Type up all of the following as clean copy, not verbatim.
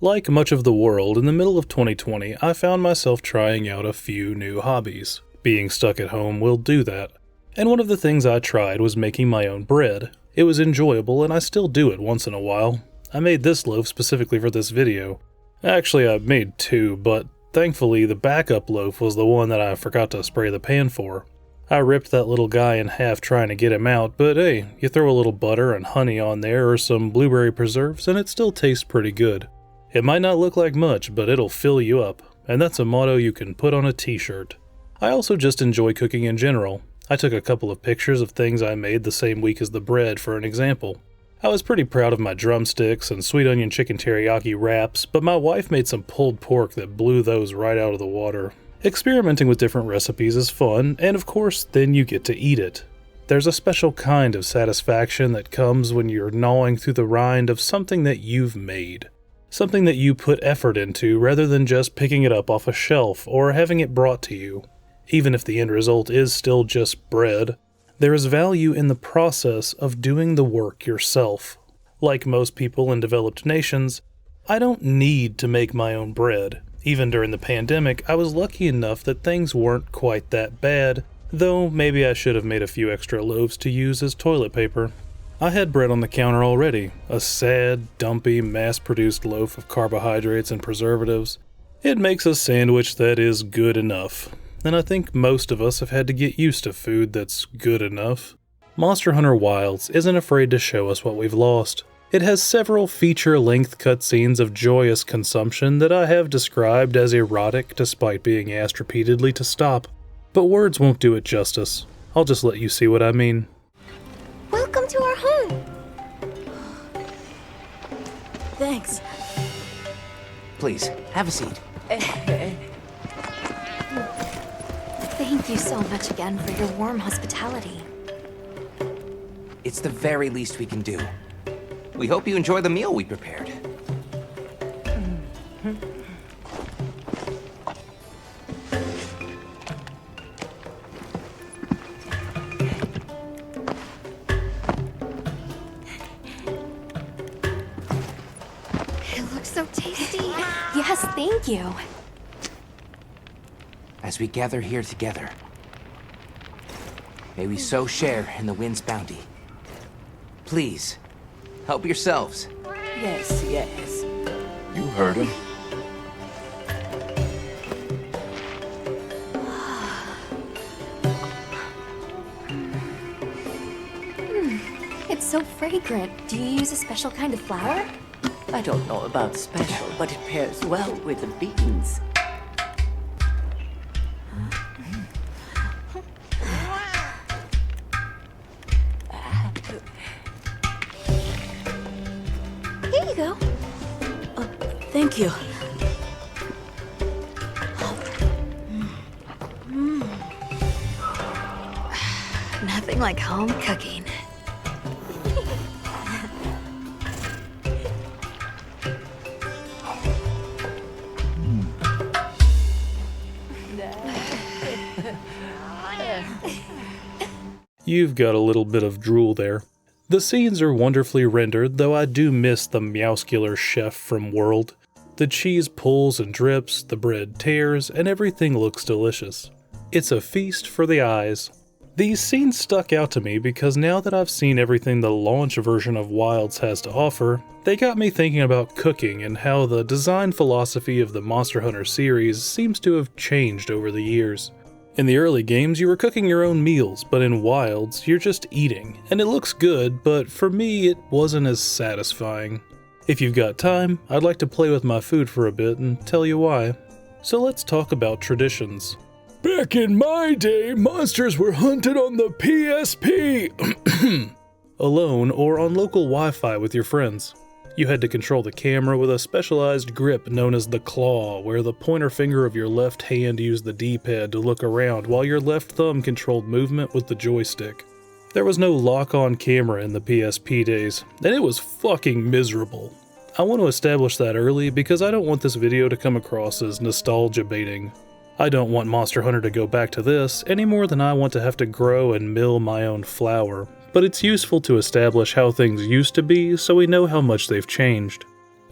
Like much of the world, in the middle of 2020, I found myself trying out a few new hobbies. Being stuck at home will do that. And one of the things I tried was making my own bread. It was enjoyable, and I still do it once in a while. I made this loaf specifically for this video. Actually, I made two, but thankfully the backup loaf was the one that I forgot to spray the pan for. I ripped that little guy in half trying to get him out, but hey, you throw a little butter and honey on there or some blueberry preserves and it still tastes pretty good. It might not look like much, but it'll fill you up, and that's a motto you can put on a t-shirt. I also just enjoy cooking in general. I took a couple of pictures of things I made the same week as the bread for an example. I was pretty proud of my drumsticks and sweet onion chicken teriyaki wraps, but my wife made some pulled pork that blew those right out of the water. Experimenting with different recipes is fun, and of course, then you get to eat it. There's a special kind of satisfaction that comes when you're gnawing through the rind of something that you've made. Something that you put effort into rather than just picking it up off a shelf or having it brought to you. Even if the end result is still just bread, there is value in the process of doing the work yourself. Like most people in developed nations, I don't need to make my own bread. Even during the pandemic, I was lucky enough that things weren't quite that bad, though maybe I should have made a few extra loaves to use as toilet paper. I had bread on the counter already, a sad, dumpy, mass-produced loaf of carbohydrates and preservatives. It makes a sandwich that is good enough, and I think most of us have had to get used to food that's good enough. Monster Hunter Wilds isn't afraid to show us what we've lost. It has several feature-length cutscenes of joyous consumption that I have described as erotic despite being asked repeatedly to stop. But words won't do it justice. I'll just let you see what I mean. Welcome to our home. Thanks. Please, have a seat. Thank you so much again for your warm hospitality. It's the very least we can do. We hope you enjoy the meal we prepared. It looks so tasty. Yes, thank you. As we gather here together, may we so share in the wind's bounty. Please, help yourselves. Yes, yes. You heard him. It's so fragrant. Do you use a special kind of flour? I don't know about special, but it pairs well with the beans. Here you go. Thank you. Nothing like home cooking. You've got a little bit of drool there. The scenes are wonderfully rendered, though I do miss the meowscular chef from World. The cheese pulls and drips, the bread tears, and everything looks delicious. It's a feast for the eyes. These scenes stuck out to me because now that I've seen everything the launch version of Wilds has to offer, they got me thinking about cooking and how the design philosophy of the Monster Hunter series seems to have changed over the years. In the early games, you were cooking your own meals, but in Wilds, you're just eating, and it looks good, but for me, it wasn't as satisfying. If you've got time, I'd like to play with my food for a bit and tell you why. So let's talk about traditions. Back in my day, monsters were hunted on the PSP! Alone or on local Wi-Fi with your friends. You had to control the camera with a specialized grip known as the claw, where the pointer finger of your left hand used the D-pad to look around while your left thumb controlled movement with the joystick. There was no lock-on camera in the PSP days, and it was fucking miserable. I want to establish that early because I don't want this video to come across as nostalgia baiting. I don't want Monster Hunter to go back to this any more than I want to have to grow and mill my own flour. But it's useful to establish how things used to be so we know how much they've changed.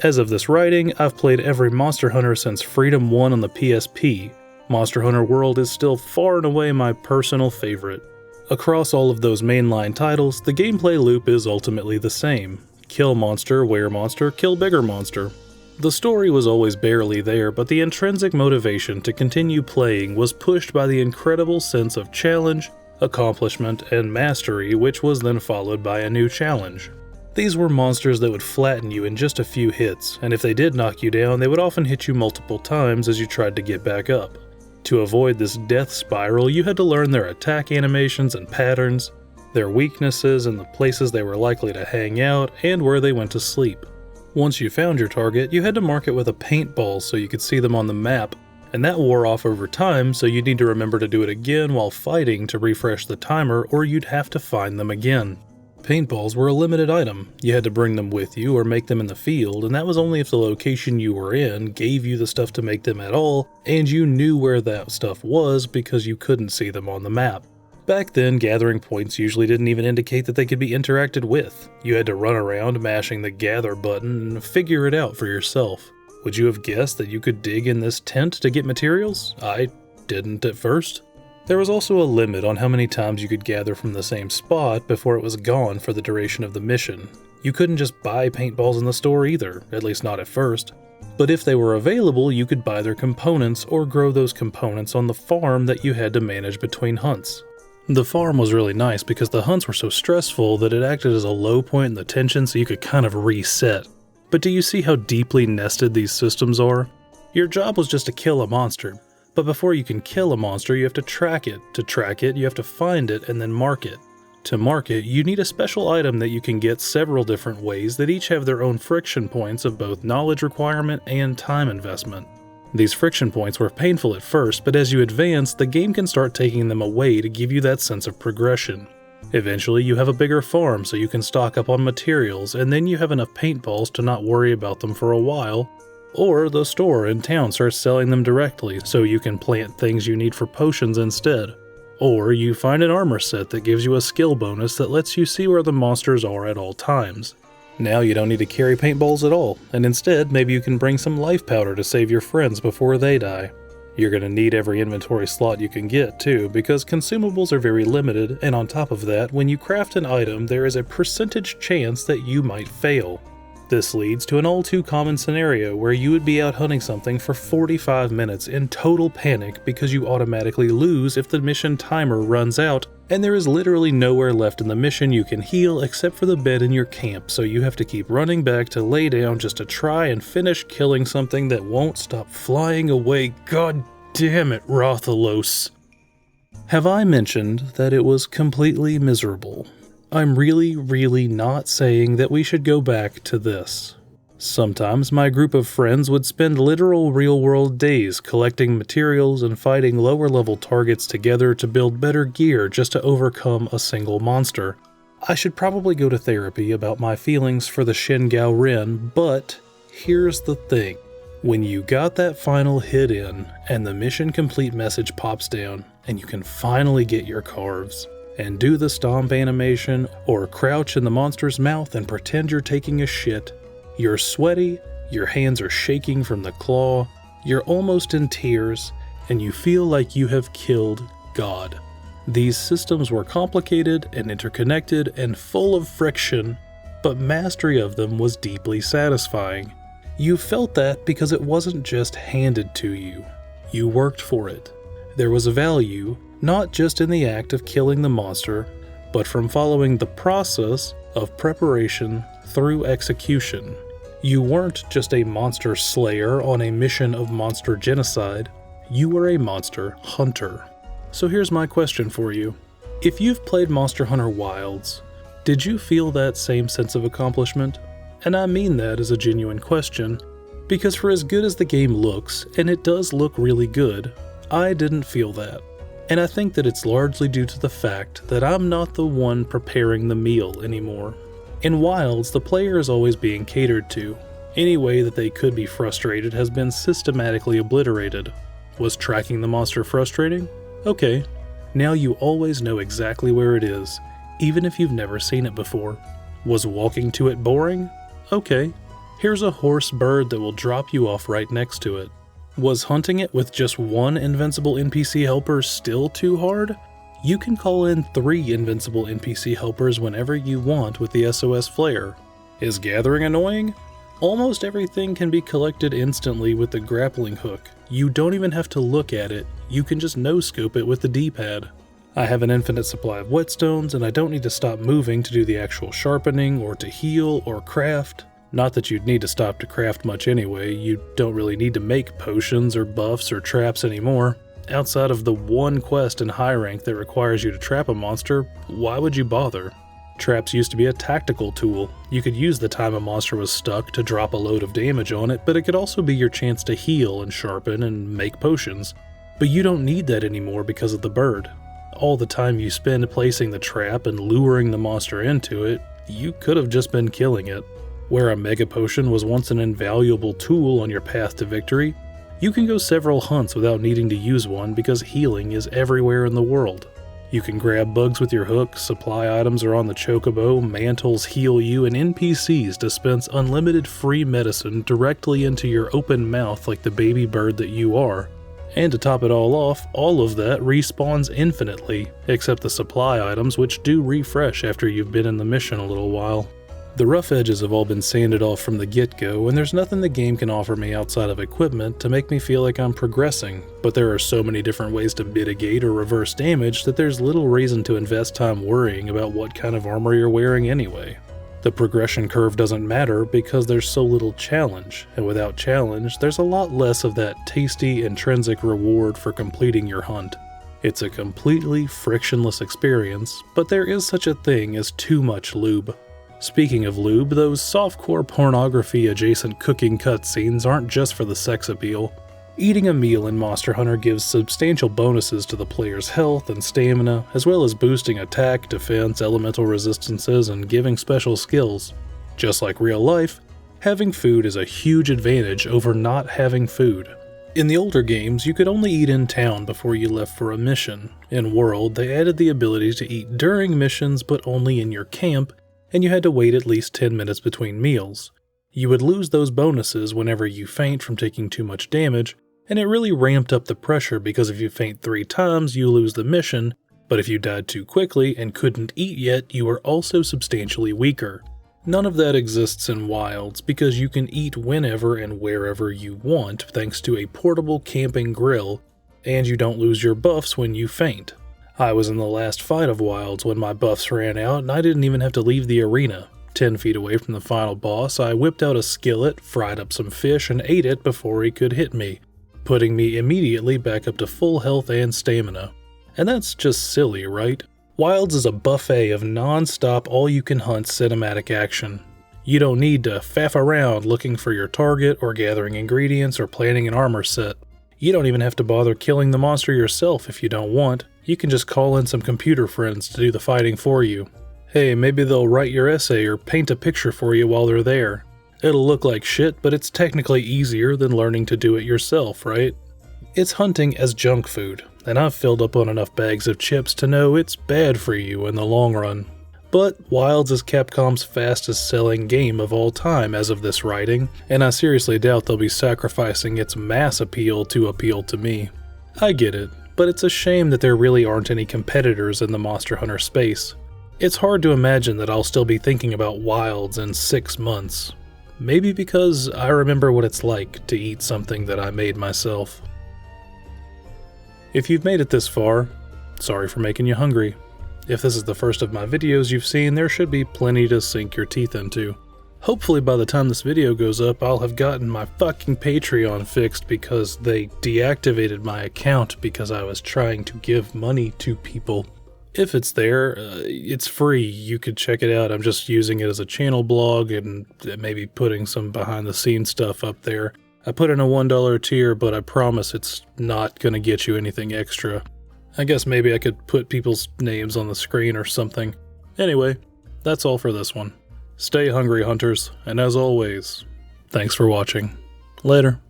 As of this writing, I've played every Monster Hunter since Freedom 1 on the PSP. Monster Hunter World is still far and away my personal favorite. Across all of those mainline titles, the gameplay loop is ultimately the same. Kill monster, wear monster, kill bigger monster. The story was always barely there, but the intrinsic motivation to continue playing was pushed by the incredible sense of challenge, accomplishment, and mastery, which was then followed by a new challenge. These were monsters that would flatten you in just a few hits, and if they did knock you down, they would often hit you multiple times as you tried to get back up. To avoid this death spiral, you had to learn their attack animations and patterns, their weaknesses and the places they were likely to hang out, and where they went to sleep. Once you found your target, you had to mark it with a paintball so you could see them on the map, and that wore off over time, so you'd need to remember to do it again while fighting to refresh the timer, or you'd have to find them again. Paintballs were a limited item. You had to bring them with you or make them in the field, and that was only if the location you were in gave you the stuff to make them at all, and you knew where that stuff was because you couldn't see them on the map. Back then, gathering points usually didn't even indicate that they could be interacted with. You had to run around mashing the gather button and figure it out for yourself. Would you have guessed that you could dig in this tent to get materials? I didn't at first. There was also a limit on how many times you could gather from the same spot before it was gone for the duration of the mission. You couldn't just buy paintballs in the store either, at least not at first. But if they were available, you could buy their components or grow those components on the farm that you had to manage between hunts. The farm was really nice because the hunts were so stressful that it acted as a low point in the tension so you could kind of reset. But do you see how deeply nested these systems are? Your job was just to kill a monster. But before you can kill a monster, you have to track it. To track it, you have to find it and then mark it. To mark it, you need a special item that you can get several different ways that each have their own friction points of both knowledge requirement and time investment. These friction points were painful at first, but as you advance, the game can start taking them away to give you that sense of progression. Eventually, you have a bigger farm so you can stock up on materials, and then you have enough paintballs to not worry about them for a while. Or the store in town starts selling them directly so you can plant things you need for potions instead. Or you find an armor set that gives you a skill bonus that lets you see where the monsters are at all times. Now you don't need to carry paintballs at all, and instead maybe you can bring some life powder to save your friends before they die. You're going to need every inventory slot you can get too, because consumables are very limited, and on top of that, when you craft an item there is a percentage chance that you might fail. This leads to an all too common scenario where you would be out hunting something for 45 minutes in total panic because you automatically lose if the mission timer runs out, and there is literally nowhere left in the mission you can heal except for the bed in your camp, so you have to keep running back to lay down just to try and finish killing something that won't stop flying away. God damn it, Rathalos. Have I mentioned that it was completely miserable? I'm really not saying that we should go back to this. Sometimes my group of friends would spend literal real-world days collecting materials and fighting lower-level targets together to build better gear just to overcome a single monster. I should probably go to therapy about my feelings for the Shingao Ren, but here's the thing. When you got that final hit in, and the mission complete message pops down, and you can finally get your carves, and do the stomp animation, or crouch in the monster's mouth and pretend you're taking a shit. You're sweaty, your hands are shaking from the claw, you're almost in tears, and you feel like you have killed God. These systems were complicated and interconnected and full of friction, but mastery of them was deeply satisfying. You felt that because it wasn't just handed to you. You worked for it. There was a value, not just in the act of killing the monster, but from following the process of preparation through execution. You weren't just a monster slayer on a mission of monster genocide, you were a monster hunter. So here's my question for you. If you've played Monster Hunter Wilds, did you feel that same sense of accomplishment? And I mean that as a genuine question, because for as good as the game looks, and it does look really good, I didn't feel that. And I think that it's largely due to the fact that I'm not the one preparing the meal anymore. In Wilds, the player is always being catered to. Any way that they could be frustrated has been systematically obliterated. Was tracking the monster frustrating? Okay. Now you always know exactly where it is, even if you've never seen it before. Was walking to it boring? Okay. Here's a horse bird that will drop you off right next to it. Was hunting it with just one invincible NPC helper still too hard? You can call in 3 invincible NPC helpers whenever you want with the SOS Flare. Is gathering annoying? Almost everything can be collected instantly with the grappling hook. You don't even have to look at it, you can just no-scope it with the D-pad. I have an infinite supply of whetstones, and I don't need to stop moving to do the actual sharpening, or to heal, or craft. Not that you'd need to stop to craft much anyway, you don't really need to make potions or buffs or traps anymore. Outside of the one quest in high rank that requires you to trap a monster, why would you bother? Traps used to be a tactical tool. You could use the time a monster was stuck to drop a load of damage on it, but it could also be your chance to heal and sharpen and make potions. But you don't need that anymore because of the bird. All the time you spend placing the trap and luring the monster into it, you could have just been killing it. Where a mega potion was once an invaluable tool on your path to victory, you can go several hunts without needing to use one because healing is everywhere in the world. You can grab bugs with your hook, supply items are on the chocobo, mantles heal you, and NPCs dispense unlimited free medicine directly into your open mouth like the baby bird that you are. And to top it all off, all of that respawns infinitely, except the supply items which do refresh after you've been in the mission a little while. The rough edges have all been sanded off from the get-go, and there's nothing the game can offer me outside of equipment to make me feel like I'm progressing, but there are so many different ways to mitigate or reverse damage that there's little reason to invest time worrying about what kind of armor you're wearing anyway. The progression curve doesn't matter because there's so little challenge, and without challenge, there's a lot less of that tasty intrinsic reward for completing your hunt. It's a completely frictionless experience, but there is such a thing as too much lube. Speaking of lube, those softcore pornography adjacent cooking cutscenes aren't just for the sex appeal. Eating a meal in Monster Hunter gives substantial bonuses to the player's health and stamina, as well as boosting attack, defense, elemental resistances, and giving special skills. Just like real life, having food is a huge advantage over not having food. In the older games, you could only eat in town before you left for a mission. In World, they added the ability to eat during missions but only in your camp, and you had to wait at least 10 minutes between meals. You would lose those bonuses whenever you faint from taking too much damage, and it really ramped up the pressure because if you faint 3 times, you lose the mission, but if you died too quickly and couldn't eat yet, you were also substantially weaker. None of that exists in Wilds because you can eat whenever and wherever you want thanks to a portable camping grill, and you don't lose your buffs when you faint. I was in the last fight of Wilds when my buffs ran out and I didn't even have to leave the arena. 10 feet away from the final boss, I whipped out a skillet, fried up some fish, and ate it before he could hit me, putting me immediately back up to full health and stamina. And that's just silly, right? Wilds is a buffet of non-stop all-you-can-hunt cinematic action. You don't need to faff around looking for your target or gathering ingredients or planning an armor set. You don't even have to bother killing the monster yourself if you don't want. You can just call in some computer friends to do the fighting for you. Hey, maybe they'll write your essay or paint a picture for you while they're there. It'll look like shit, but it's technically easier than learning to do it yourself, right? It's hunting as junk food, and I've filled up on enough bags of chips to know it's bad for you in the long run. But Wilds is Capcom's fastest selling game of all time as of this writing, and I seriously doubt they'll be sacrificing its mass appeal to me. I get it, but it's a shame that there really aren't any competitors in the Monster Hunter space. It's hard to imagine that I'll still be thinking about Wilds in 6 months. Maybe because I remember what it's like to eat something that I made myself. If you've made it this far, sorry for making you hungry. If this is the first of my videos you've seen, there should be plenty to sink your teeth into. Hopefully by the time this video goes up, I'll have gotten my fucking Patreon fixed because they deactivated my account because I was trying to give money to people. If it's there, it's free. You could check it out. I'm just using it as a channel blog and maybe putting some behind the scenes stuff up there. I put in a $1 tier, but I promise it's not gonna get you anything extra. I guess maybe I could put people's names on the screen or something. Anyway, that's all for this one. Stay hungry, hunters, and as always, thanks for watching. Later.